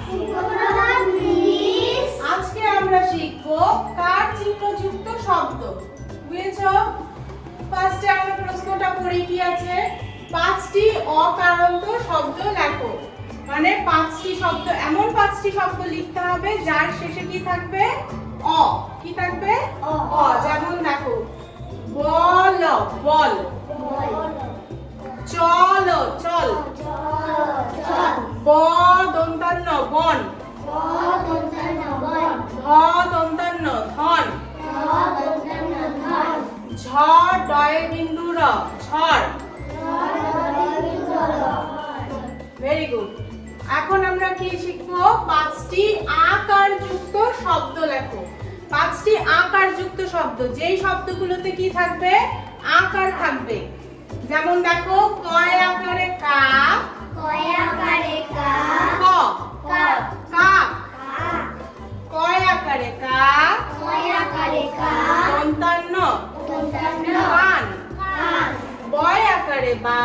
সুপ্রভাত মিস। আজকে আমরা শিখব কার চিহ্নযুক্ত শব্দ। বুঝেছো? ফার্স্টে আমরা প্রশ্নটা পড়ি কি আছে? 5টি অকারন্ত শব্দ লেখো। মানে 5টি শব্দ, এমন 5টি শব্দ লিখতে হবে যার শেষে কি থাকবে? অ। কি থাকবে? অ। যেমন দেখো, বল, বল, চল, চল, ব দন্তান্ন বন, ধ দন্তান্ন ধন, ঝ ডয়ে বিন্দু র ঝড়। Very good. এখন আমরা কি শিখবো? 5টি আকারযুক্ত শব্দ লেখো। 5টি আকারযুক্ত শব্দ, যেই শব্দগুলোতে কি থাকবে? আকার থাকবে। যেমন দেখো, কয় আকারে কা, ক, কাক, কয় আকারে কা, দন্তান্ন কান, বয় আকারে বা,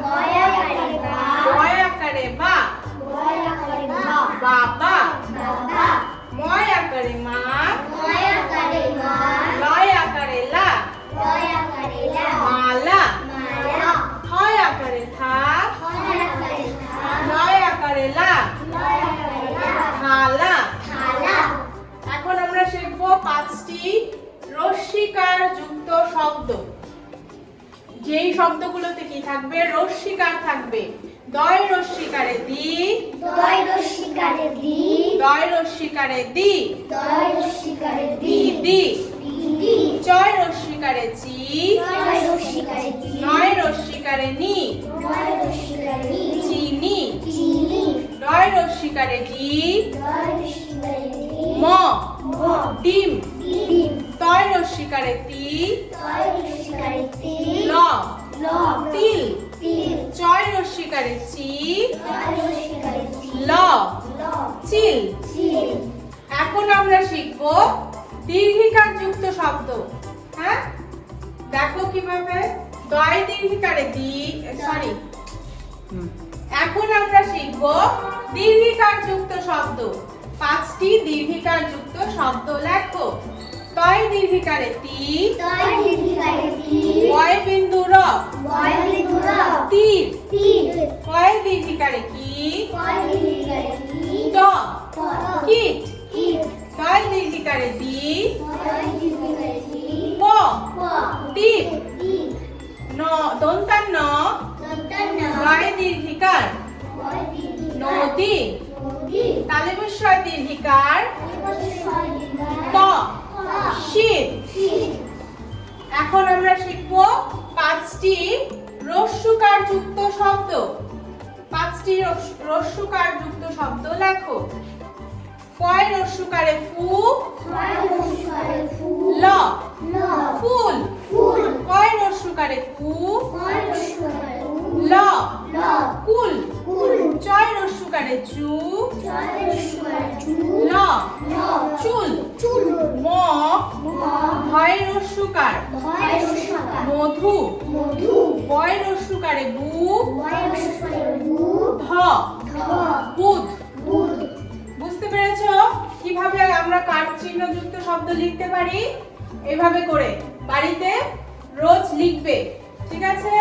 বয় আকারে বা, বাবা, ময় আকারে মা, লয় আকারে লা, মালা, থয় আকারে থা, লয় আকারে লা, থালা। এখন আমরা শিখব 5টি রস্যিকার যুক্ত শব্দ। যেই শব্দগুলোতে কি থাকবে? রস্যিকার থাকবে। দয় রস্যিকারে দি, দয় রস্যিকারে দি, দি, চয় রস্যিকারে চি, নয় রস্যিকারে নি, চিনি, ডয় রস্যিকারে ডি, ম, ডিম, তয় রস্যিকারে তি, ল, তিল, চয় রস্যিকারে চি, ল, চিল। এখন আমরা শিখব দীর্ঘিকার যুক্ত শব্দ। হ্যাঁ, দেখো কিভাবে। দয় দীর্ঘিকারে দি, সরি, এখন আমরা শিখব দীর্ঘিকার যুক্ত শব্দ। 5টি দীর্ঘিকার যুক্ত শব্দ লেখো। তয় দীর্ঘিকারে তি, বয় বিন্দু র তীর, কয় দীর্ঘিকারে কি, ত, কীট, তয় দীর্ঘিকারে দি, প, দ্বীপ, ন দন্তান্ন লয় দীর্ঘিকার নদী, তালব্যস্বয় দীর্ঘিকার ত, শীত। এখন আমরা শিখব 5টি রস্যকার যুক্ত শব্দ। 5টি রস্যকার যুক্ত শব্দ লেখো। কয় রস্যকারে ফু, ল, ফুল, কয় রস্যকারে কু, ল, কুল, চয় রস্যকারে চু, ল, চুল, ম, ভয় রস্যকার মধু, বয় রস্যকারে বু, ধ, বুধ। বুঝতে পেরেছো কিভাবে আমরা কার চিহ্নযুক্ত শব্দ লিখতে পারি? এভাবে করে বাড়িতে রোজ লিখবে। ঠিক আছে?